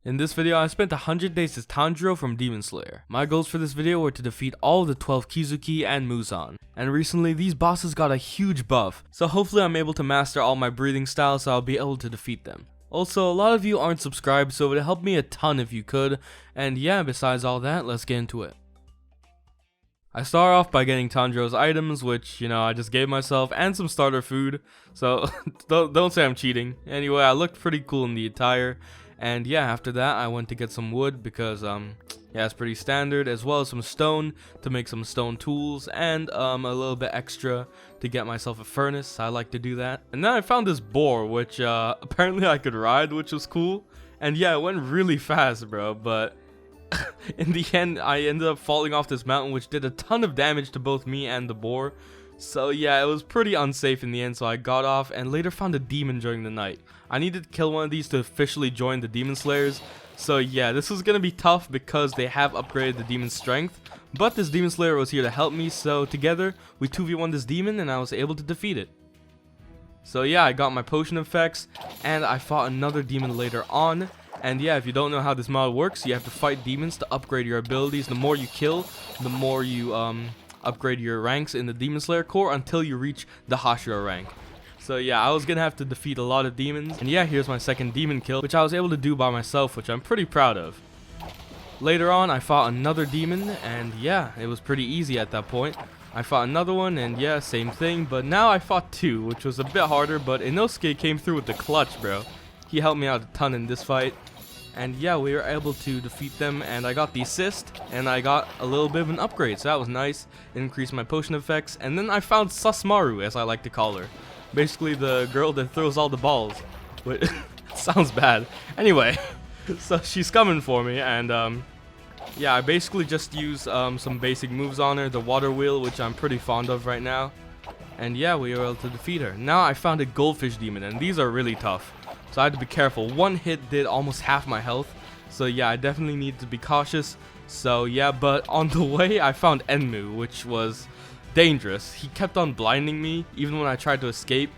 In this video, I spent 100 days as Tanjiro from Demon Slayer. My goals for this video were to defeat all of the 12 Kizuki and Muzan. And recently, these bosses got a huge buff, so hopefully I'm able to master all my breathing styles so I'll be able to defeat them. Also, a lot of you aren't subscribed, so it would help me a ton if you could, and yeah, besides all that, let's get into it. I start off by getting Tanjiro's items, which, I just gave myself, and some starter food, so don't say I'm cheating. Anyway, I looked pretty cool in the attire. And yeah, after that I went to get some wood because it's pretty standard, as well as some stone to make some stone tools, and a little bit extra to get myself a furnace. I like to do that. And then I found this boar, which apparently I could ride, which was cool. And yeah, it went really fast, bro, but in the end I ended up falling off this mountain, which did a ton of damage to both me and the boar. So yeah, it was pretty unsafe in the end, so I got off and later found a demon during the night. I needed to kill one of these to officially join the Demon Slayers. So yeah, this was gonna be tough because they have upgraded the demon's strength, but this Demon Slayer was here to help me, so together we 2v1 this demon and I was able to defeat it. So yeah, I got my potion effects and I fought another demon later on. And yeah, if you don't know how this mod works, you have to fight demons to upgrade your abilities. The more you kill, the more you upgrade your ranks in the Demon Slayer core until you reach the Hashira rank. So yeah, I was gonna have to defeat a lot of demons, and yeah, here's my second demon kill, which I was able to do by myself, which I'm pretty proud of. Later on, I fought another demon, and yeah, it was pretty easy at that point. I fought another one, and yeah, same thing, but now I fought two, which was a bit harder, but Inosuke came through with the clutch, bro. He helped me out a ton in this fight. And yeah, we were able to defeat them, and I got the assist, and I got a little bit of an upgrade, so that was nice. It increased my potion effects, and then I found Sasmaru, as I like to call her. Basically the girl that throws all the balls. Wait, sounds bad. Anyway, so she's coming for me, and yeah, I basically just use some basic moves on her, the water wheel, which I'm pretty fond of right now. And yeah, we were able to defeat her. Now I found a goldfish demon, and these are really tough. So I had to be careful. One hit did almost half my health. So yeah, I definitely need to be cautious. So yeah, but on the way I found Enmu, which was dangerous. He kept on blinding me even when I tried to escape.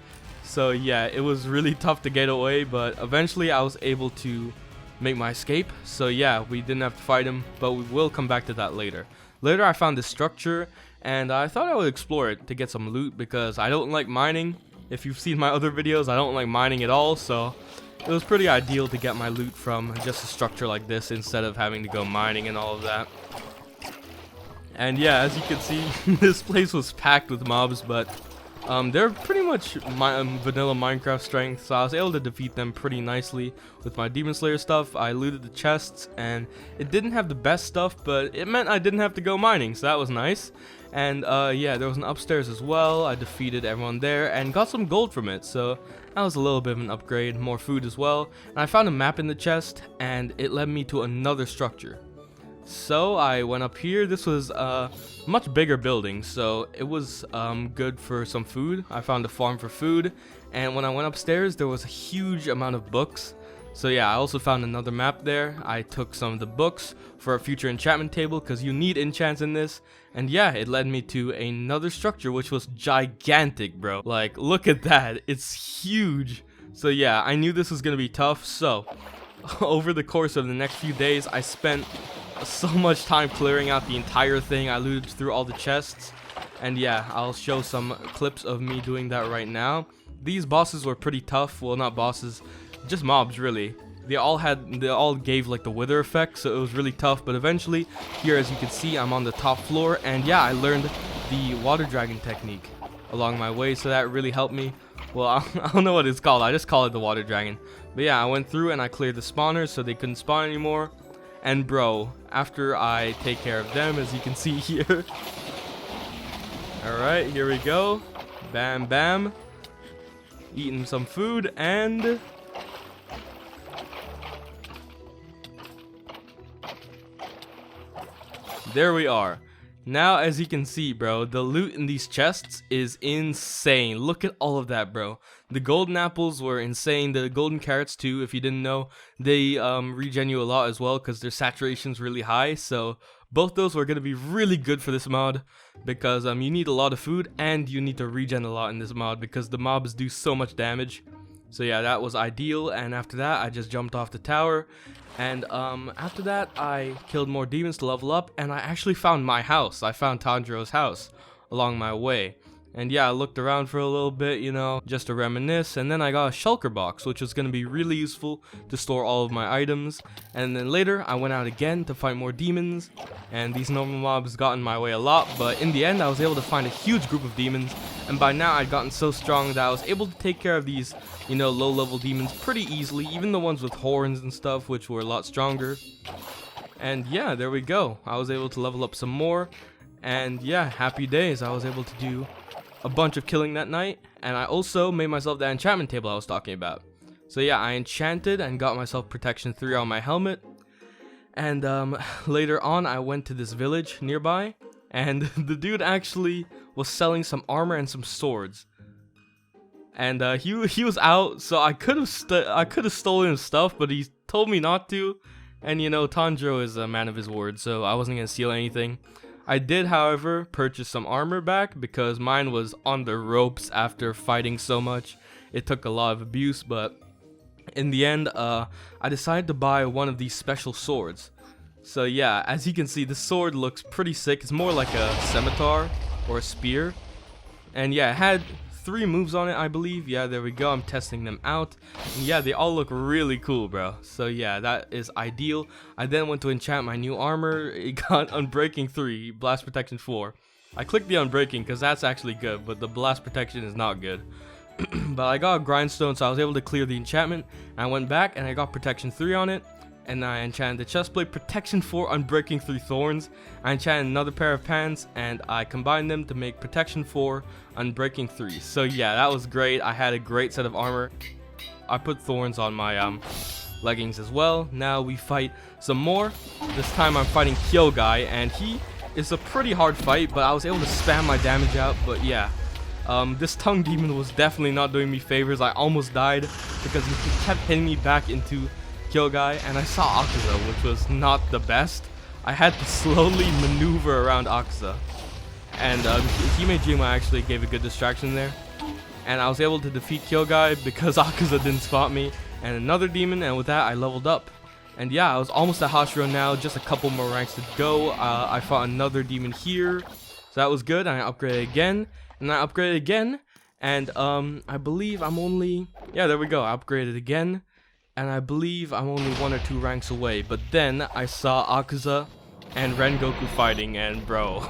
So yeah, it was really tough to get away, but eventually I was able to make my escape. So yeah, we didn't have to fight him, but we will come back to that later. Later I found this structure, and I thought I would explore it to get some loot because I don't like mining. If you've seen my other videos, I don't like mining at all, so it was pretty ideal to get my loot from just a structure like this instead of having to go mining and all of that. And yeah, as you can see, this place was packed with mobs, but they're pretty much vanilla Minecraft strength, so I was able to defeat them pretty nicely with my Demon Slayer stuff. I looted the chests, and it didn't have the best stuff, but it meant I didn't have to go mining, so that was nice. And yeah, there was an upstairs as well. I defeated everyone there and got some gold from it, so that was a little bit of an upgrade. More food as well, and I found a map in the chest, and it led me to another structure. So I went up here. This was a much bigger building, so it was good for some food. I found a farm for food, and when I went upstairs there was a huge amount of books. So yeah, I also found another map there. I took some of the books for a future enchantment table because you need enchants in this. And yeah, it led me to another structure which was gigantic, bro. Like, look at that. It's huge. So yeah, I knew this was gonna be tough. So over the course of the next few days, I spent so much time clearing out the entire thing. I looted through all the chests. And yeah, I'll show some clips of me doing that right now. These bosses were pretty tough. Well, not bosses, just mobs really. They all gave like the wither effect, so it was really tough. But eventually, here as you can see, I'm on the top floor, and yeah, I learned the water dragon technique along my way, so that really helped me. Well, I don't know what it's called. I just call it the water dragon. But yeah, I went through and I cleared the spawners so they couldn't spawn anymore. And bro, after I take care of them, as you can see here. Alright, here we go. Bam, bam. Eating some food, and there we are. Now, as you can see, bro, the loot in these chests is insane. Look at all of that, bro. The golden apples were insane. The golden carrots too, if you didn't know, they regen you a lot as well because their saturation's really high. So both those were going to be really good for this mod because you need a lot of food and you need to regen a lot in this mod because the mobs do so much damage. So yeah, that was ideal, and after that I just jumped off the tower, and after that I killed more demons to level up, and I actually found my house. I found Tanjiro's house along my way. And yeah, I looked around for a little bit, you know, just to reminisce, and then I got a shulker box, which was going to be really useful to store all of my items. And then later, I went out again to fight more demons, and these normal mobs got in my way a lot, but in the end, I was able to find a huge group of demons, and by now, I'd gotten so strong that I was able to take care of these, you know, low-level demons pretty easily, even the ones with horns and stuff, which were a lot stronger. And yeah, there we go. I was able to level up some more, and yeah, happy days. I was able to do a bunch of killing that night, and I also made myself that enchantment table I was talking about. So yeah, I enchanted and got myself protection 3 on my helmet, and later on I went to this village nearby, and the dude actually was selling some armor and some swords, and he was out, so I could have stolen his stuff, but he told me not to, and you know, Tanjiro is a man of his word, so I wasn't gonna steal anything. I did, however, purchase some armor back because mine was on the ropes after fighting so much. It took a lot of abuse, but in the end, I decided to buy one of these special swords. So yeah, as you can see, the sword looks pretty sick. It's more like a scimitar or a spear. And yeah, it had 3 moves on it, I believe. Yeah, there we go. I'm testing them out. And yeah, they all look really cool, bro. So yeah, that is ideal. I then went to enchant my new armor. It got Unbreaking 3, Blast Protection 4. I clicked the Unbreaking because that's actually good, but the Blast Protection is not good. But I got a Grindstone, so I was able to clear the enchantment. And I went back and I got Protection 3 on it. And I enchanted the chestplate, Protection 4, Unbreaking 3 Thorns. I enchanted another pair of pants, and I combined them to make Protection 4, Unbreaking 3. So yeah, that was great. I had a great set of armor. I put thorns on my leggings as well. Now we fight some more. This time I'm fighting Guy, and he is a pretty hard fight, but I was able to spam my damage out. But yeah, this tongue demon was definitely not doing me favors. I almost died because he kept hitting me back into Guy, and I saw Akaza, which was not the best. I had to slowly maneuver around Akaza, and Hime Jima actually gave a good distraction there, and I was able to defeat Guy because Akaza didn't spot me, and another demon, and with that I leveled up. And yeah, I was almost at Hashira now, just a couple more ranks to go. I fought another demon here, so that was good. And I upgraded again, and I upgraded again, and I believe I'm only, yeah, there we go, I upgraded again. And I believe I'm only 1 or 2 ranks away. But then I saw Akaza and Rengoku fighting, and bro,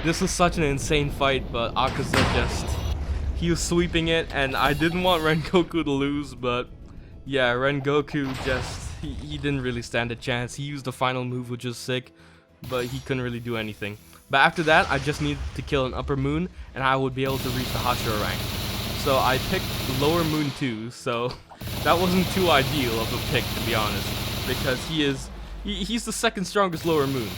this was such an insane fight. But Akaza he was sweeping it, and I didn't want Rengoku to lose. But yeah, Rengoku he didn't really stand a chance. He used the final move, which was sick, but he couldn't really do anything. But after that, I just needed to kill an upper moon, and I would be able to reach the Hashira rank. So I picked lower moon 2, so that wasn't too ideal of a pick, to be honest, because he's the second strongest lower moon.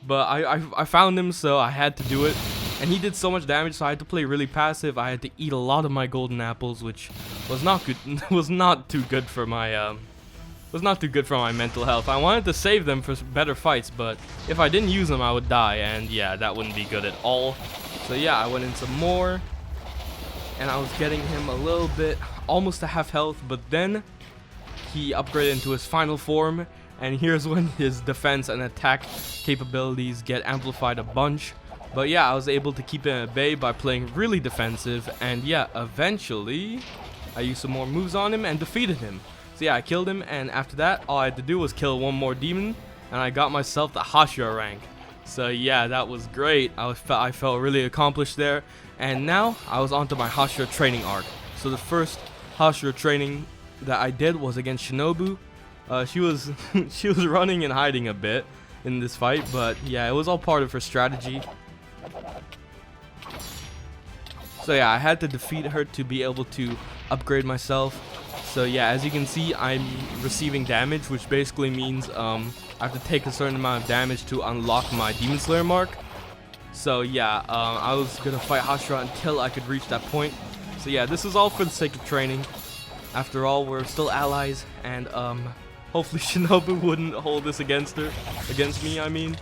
But I found him, so I had to do it, and he did so much damage, so I had to play really passive. I had to eat a lot of my golden apples, which was not good. was not too good for my mental health. I wanted to save them for better fights, but if I didn't use them, I would die, and yeah, that wouldn't be good at all. So yeah, I went in some more, and I was getting him a little bit, almost to half health, but then he upgraded into his final form, and here's when his defense and attack capabilities get amplified a bunch. But yeah, I was able to keep him at bay by playing really defensive, and yeah, eventually I used some more moves on him and defeated him. So yeah, I killed him, and after that, all I had to do was kill 1 more demon, and I got myself the Hashira rank. So yeah, that was great. I felt really accomplished there. And now I was onto my Hashira training arc. So the first Hashira training that I did was against Shinobu. She was she was running and hiding a bit in this fight, but yeah, it was all part of her strategy. So yeah, I had to defeat her to be able to upgrade myself. So yeah, as you can see, I'm receiving damage, which basically means I have to take a certain amount of damage to unlock my Demon Slayer mark. So yeah, I was gonna fight Hashira until I could reach that point. So yeah, this is all for the sake of training. After all, we're still allies, and hopefully Shinobu wouldn't hold this against me, I mean.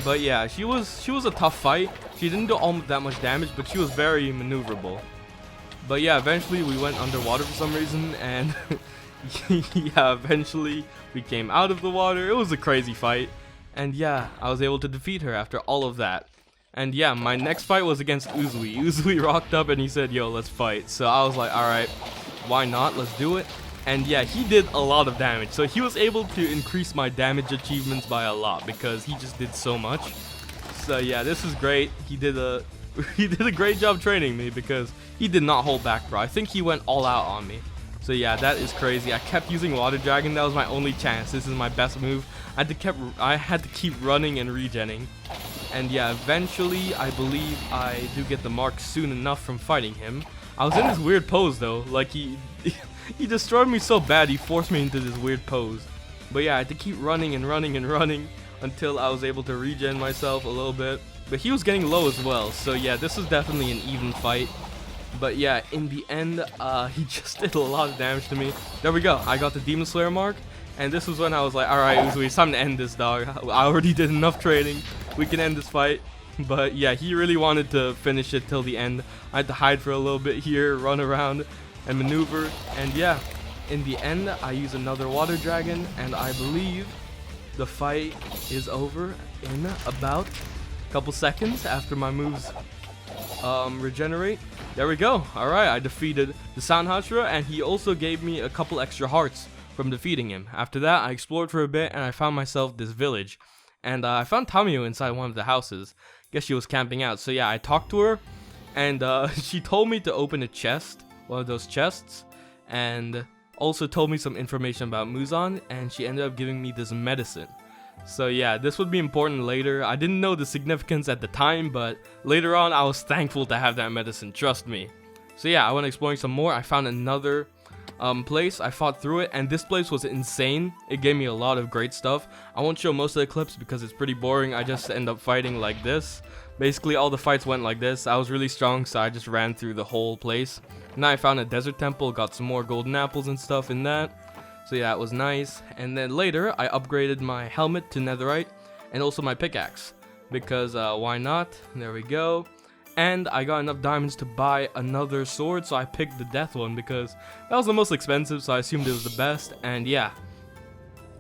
But yeah, she was a tough fight. She didn't do all that much damage, but she was very maneuverable. But yeah, eventually we went underwater for some reason, and yeah, eventually we came out of the water. It was a crazy fight, and yeah, I was able to defeat her after all of that. And yeah, my next fight was against Uzui. Uzui rocked up and he said, yo, let's fight. So I was like, alright, why not? Let's do it. And yeah, he did a lot of damage. So he was able to increase my damage achievements by a lot because he just did so much. So yeah, this is great. He did a great job training me because he did not hold back, bro. I think he went all out on me. So yeah, that is crazy. I kept using Water Dragon. That was my only chance. This is my best move. I had to keep running and regenning. And yeah, eventually, I believe I do get the mark soon enough from fighting him. I was in this weird pose though, like he destroyed me so bad, he forced me into this weird pose. But yeah, I had to keep running and running and running until I was able to regen myself a little bit. But he was getting low as well, so yeah, this was definitely an even fight. But yeah, in the end, he just did a lot of damage to me. There we go, I got the Demon Slayer mark. And this was when I was like, alright Uzui, it's time to end this, dog. I already did enough training. We can end this fight. But yeah, he really wanted to finish it till the end. I had to hide for a little bit here, run around and maneuver. And yeah, in the end, I use another Water Dragon. And I believe the fight is over in about a couple seconds after my moves regenerate. There we go. Alright, I defeated the Sound Hashira, and he also gave me a couple extra hearts from defeating him. After that, I explored for a bit and I found myself this village. And I found Tamiyo inside one of the houses. Guess she was camping out. So yeah, I talked to her and she told me to open a chest, one of those chests, and also told me some information about Muzan, and she ended up giving me this medicine. So yeah, this would be important later. I didn't know the significance at the time, but later on I was thankful to have that medicine, trust me. So yeah, I went exploring some more. I found another place. I fought through it, and this place was insane. It gave me a lot of great stuff. I won't show most of the clips because it's pretty boring. I just end up fighting like this. Basically all the fights went like this. I was really strong, so I just ran through the whole place. And then I found a desert temple, got some more golden apples and stuff in that. So yeah, it was nice. And then later I upgraded my helmet to netherite and also my pickaxe because why not? There we go. And I got enough diamonds to buy another sword, so I picked the death one because that was the most expensive, so I assumed it was the best. And yeah,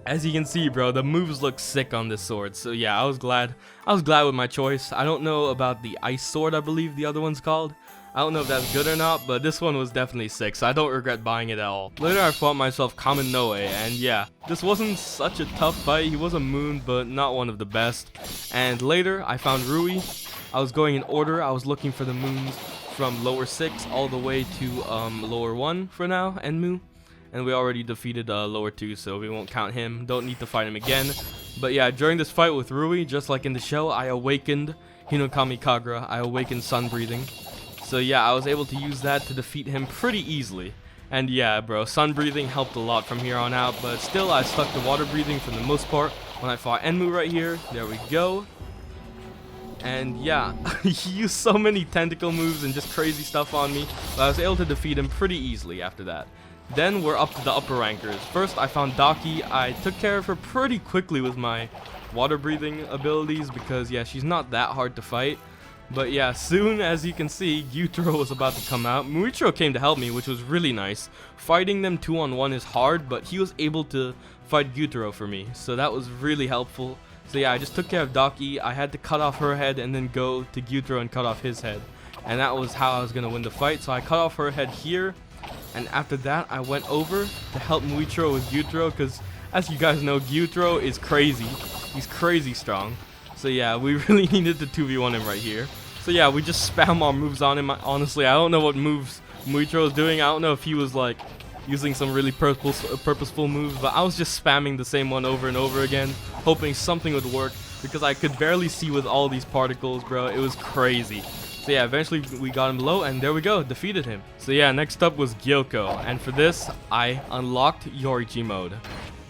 as you can see, bro, the moves look sick on this sword. So yeah, I was glad with my choice. I don't know about the ice sword, I believe the other one's called. I don't know if that's good or not, but this one was definitely sick, so I don't regret buying it at all. Later I fought myself Kamen Noe, and yeah, this wasn't such a tough fight. He was a moon, but not one of the best. And later I found Rui. I was going in order. I was looking for the moons from lower 6 all the way to lower 1 for now, Enmu. And we already defeated lower 2, so we won't count him. Don't need to fight him again. But yeah, during this fight with Rui, just like in the show, I awakened Hinokami Kagura. I awakened Sun Breathing. So yeah, I was able to use that to defeat him pretty easily. And yeah, bro, Sun Breathing helped a lot from here on out, but still I stuck to Water Breathing for the most part when I fought Enmu right here. There we go. And yeah, he used so many tentacle moves and just crazy stuff on me, but I was able to defeat him pretty easily after that. Then we're up to the upper rankers. First I found Daki. I took care of her pretty quickly with my water breathing abilities because yeah, she's not that hard to fight. But yeah, soon as you can see, Gyutaro was about to come out. Muichiro came to help me, which was really nice. Fighting them 2-on-1 is hard, but he was able to fight Gyutaro for me, so that was really helpful. So yeah, I just took care of Daki. I had to cut off her head and then go to Gyutaro and cut off his head. And that was how I was going to win the fight. So I cut off her head here. And after that, I went over to help Muichiro with Gyutaro. Because as you guys know, Gyutaro is crazy. He's crazy strong. So yeah, we really needed to 2v1 him right here. So yeah, we just spam our moves on him. Honestly, I don't know what moves Muichiro was doing. I don't know if he was like using some really purposeful moves, but I was just spamming the same one over and over again, hoping something would work, because I could barely see with all these particles, bro. It was crazy. So yeah, eventually we got him low, and there we go, defeated him. So yeah, next up was Gyoko, and for this, I unlocked Yorichi mode.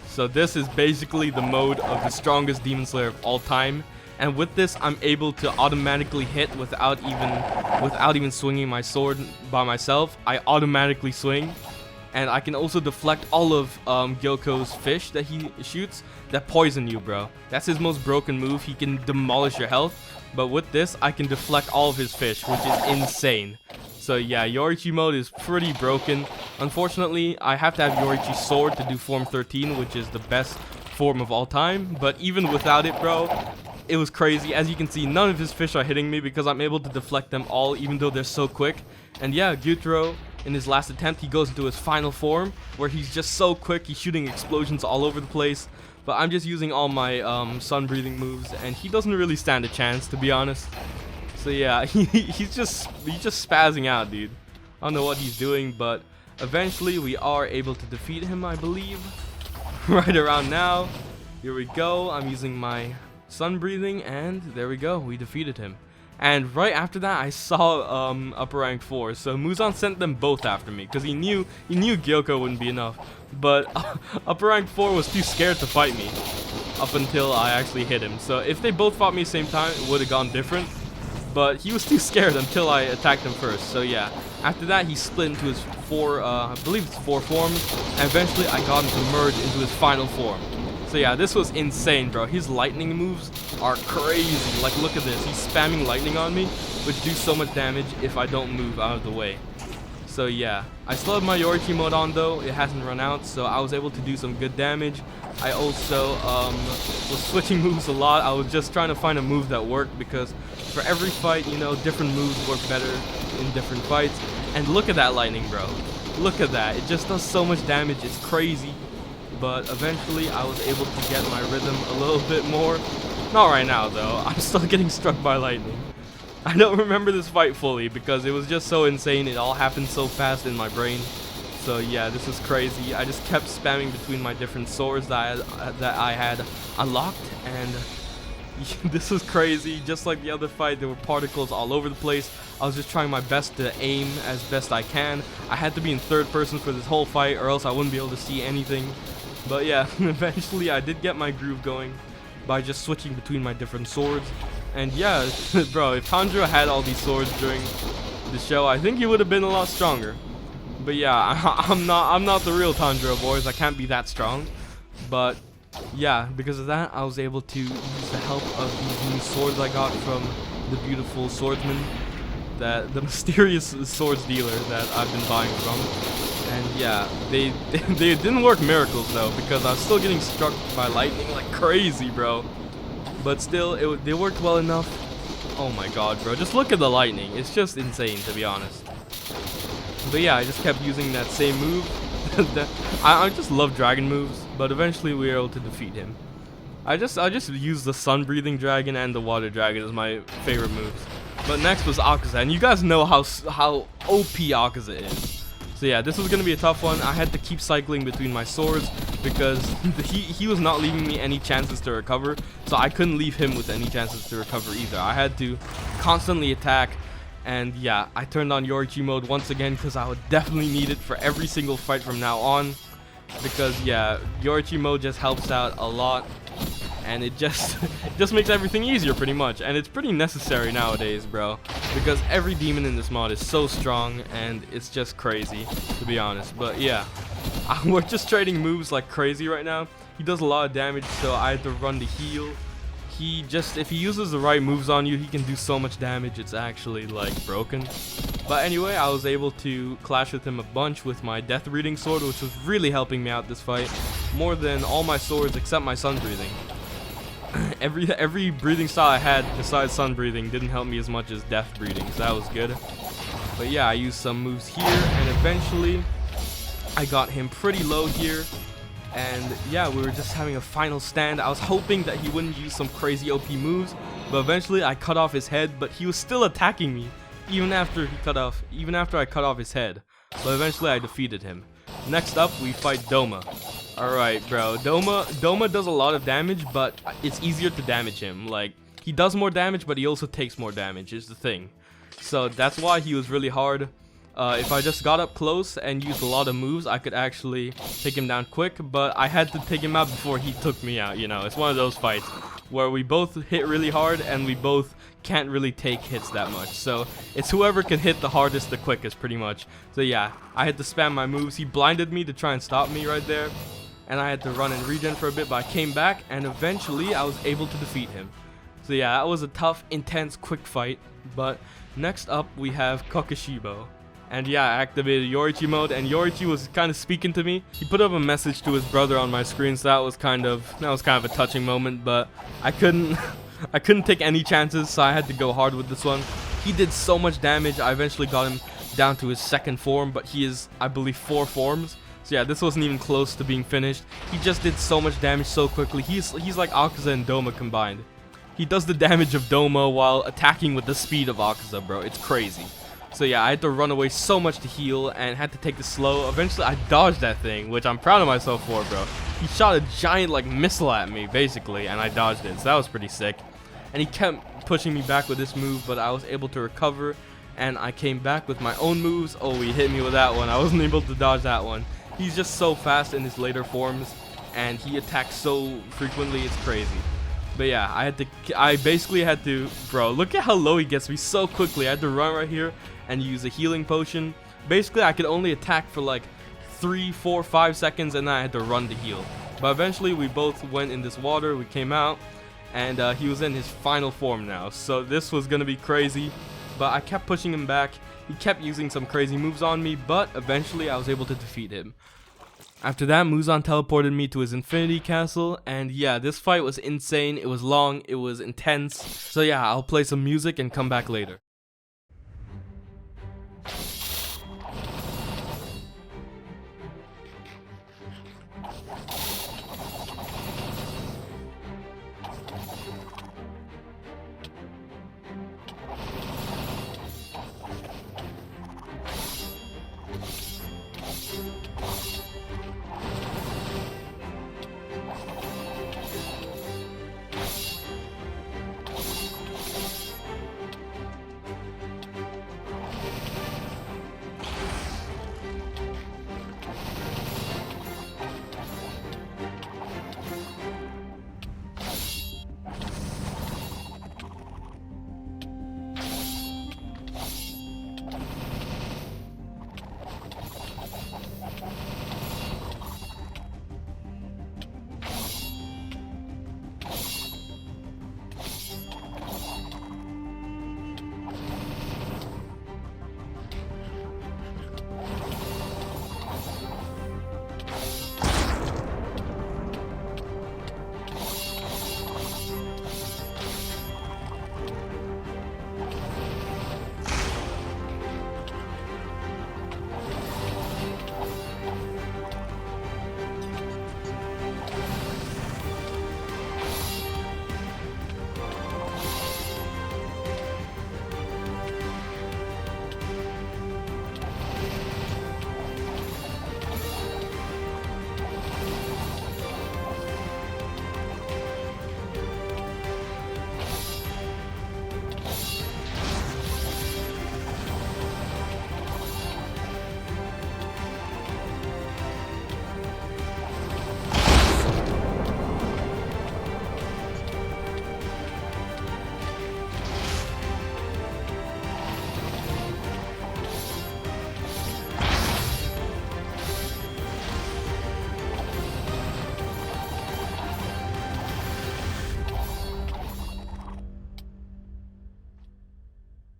So this is basically the mode of the strongest Demon Slayer of all time. And with this, I'm able to automatically hit without even swinging my sword by myself. I automatically swing. And I can also deflect all of Gyoko's fish that he shoots that poison you, bro. That's his most broken move. He can demolish your health. But with this, I can deflect all of his fish, which is insane. So yeah, Yorichi mode is pretty broken. Unfortunately, I have to have Yorichi's sword to do form 13, which is the best form of all time. But even without it, bro, it was crazy. As you can see, none of his fish are hitting me because I'm able to deflect them all, even though they're so quick. And yeah, Gyutaro, in his last attempt, he goes into his final form, where he's just so quick. He's shooting explosions all over the place. But I'm just using all my sun breathing moves, and he doesn't really stand a chance, to be honest. So yeah, he's just spazzing out, dude. I don't know what he's doing, but eventually we are able to defeat him, I believe. Right around now. Here we go. I'm using my sun breathing, and there we go. We defeated him. And right after that, I saw upper rank 4. So Muzan sent them both after me because he knew Gyoko wouldn't be enough. But upper rank 4 was too scared to fight me up until I actually hit him. So if they both fought me at the same time, it would have gone different. But he was too scared until I attacked him first. So yeah, after that he split into his I believe it's 4 forms, and eventually I got him to merge into his final form. So yeah, this was insane, bro. His lightning moves are crazy. Like, look at this. He's spamming lightning on me, which do so much damage if I don't move out of the way. So yeah, I still have my Yorichi mode on though. It hasn't run out, so I was able to do some good damage. I also was switching moves a lot. I was just trying to find a move that worked because for every fight, you know, different moves work better in different fights. And look at that lightning, bro. Look at that. It just does so much damage. It's crazy. But eventually I was able to get my rhythm a little bit more. Not right now though. I'm still getting struck by lightning. I don't remember this fight fully because it was just so insane. It all happened so fast in my brain. So yeah, this is crazy. I just kept spamming between my different swords that I had unlocked, and this was crazy. Just like the other fight, there were particles all over the place. I was just trying my best to aim as best I can. I had to be in third person for this whole fight or else I wouldn't be able to see anything. But yeah, eventually I did get my groove going by just switching between my different swords. And yeah, bro, if Tanjiro had all these swords during the show, I think he would have been a lot stronger. But yeah, I'm not the real Tanjiro, boys. I can't be that strong. But yeah, because of that, I was able to use the help of these new swords I got from the beautiful swordsman, the mysterious swords dealer that I've been buying from. And yeah, they didn't work miracles though, because I was still getting struck by lightning like crazy, bro. But still, they worked well enough. Oh my god, bro. Just look at the lightning. It's just insane, to be honest. But yeah, I just kept using that same move. I just love dragon moves, but eventually we were able to defeat him. I just used the sun breathing dragon and the water dragon as my favorite moves. But next was Akaza, and you guys know how OP Akaza is. So yeah, this was gonna be a tough one. I had to keep cycling between my swords because he was not leaving me any chances to recover, so I couldn't leave him with any chances to recover either. I had to constantly attack, and yeah, I turned on Yorichi mode once again because I would definitely need it for every single fight from now on. Because yeah, Yorichi mode just helps out a lot, and it just makes everything easier pretty much, and it's pretty necessary nowadays, bro, because every demon in this mod is so strong and it's just crazy, to be honest. But yeah, we're just trading moves like crazy right now. He does a lot of damage, so I had to run the heal. If he uses the right moves on you, he can do so much damage, it's actually like broken. But anyway, I was able to clash with him a bunch with my death breathing sword, which was really helping me out this fight more than all my swords except my sun breathing. Every breathing style I had besides sun breathing didn't help me as much as death breathing, so that was good. But yeah, I used some moves here, and eventually I got him pretty low here. And yeah, we were just having a final stand. I was hoping that he wouldn't use some crazy OP moves, but eventually I cut off his head, but he was still attacking me even after I cut off his head. So eventually I defeated him. Next up, we fight Doma. Alright, bro. Doma does a lot of damage, but it's easier to damage him. Like, he does more damage, but he also takes more damage, is the thing. So that's why he was really hard. If I just got up close and used a lot of moves, I could actually take him down quick, but I had to take him out before he took me out, you know. It's one of those fights where we both hit really hard and we both can't really take hits that much. So it's whoever can hit the hardest the quickest, pretty much. So yeah, I had to spam my moves. He blinded me to try and stop me right there, and I had to run and regen for a bit, but I came back and eventually I was able to defeat him. So yeah, that was a tough, intense, quick fight. But next up we have Kokishibo. And yeah, I activated Yorichi mode, and Yorichi was kind of speaking to me. He put up a message to his brother on my screen, so that was kind of a touching moment. But I couldn't I couldn't take any chances, so I had to go hard with this one. He did so much damage. I eventually got him down to his second form, but he is, I believe, 4 forms. So yeah, this wasn't even close to being finished. He just did so much damage so quickly. He's like Akaza and Doma combined. He does the damage of Doma while attacking with the speed of Akaza, bro. It's crazy. So yeah, I had to run away so much to heal and had to take the slow. Eventually, I dodged that thing, which I'm proud of myself for, bro. He shot a giant, like, missile at me, basically, and I dodged it. So that was pretty sick. And he kept pushing me back with this move, but I was able to recover, and I came back with my own moves. Oh, he hit me with that one. I wasn't able to dodge that one. He's just so fast in his later forms, and he attacks so frequently, it's crazy. But yeah, I basically had to, bro, look at how low he gets me so quickly. I had to run right here and use a healing potion. Basically, I could only attack for like 3, 4, 5 seconds, and then I had to run to heal. But eventually, we both went in this water, we came out, and he was in his final form now. So this was gonna be crazy, but I kept pushing him back. He kept using some crazy moves on me, but eventually I was able to defeat him. After that, Muzan teleported me to his Infinity Castle, and yeah, this fight was insane. It was long, it was intense. So yeah, I'll play some music and come back later.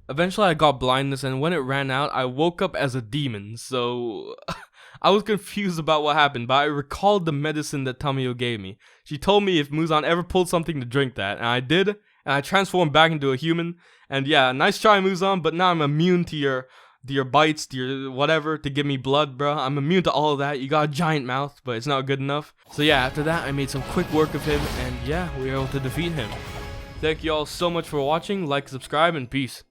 Eventually I got blindness, and when it ran out, I woke up as a demon, so I was confused about what happened, but I recalled the medicine that Tamiyo gave me. She told me if Muzan ever pulled something to drink that, and I did, and I transformed back into a human. And yeah, nice try, Muzan, but now I'm immune to your bites, to your whatever, to give me blood, bro. I'm immune to all of that. You got a giant mouth, but it's not good enough. So yeah, after that, I made some quick work of him, and yeah, we were able to defeat him. Thank you all so much for watching. Like, subscribe, and peace.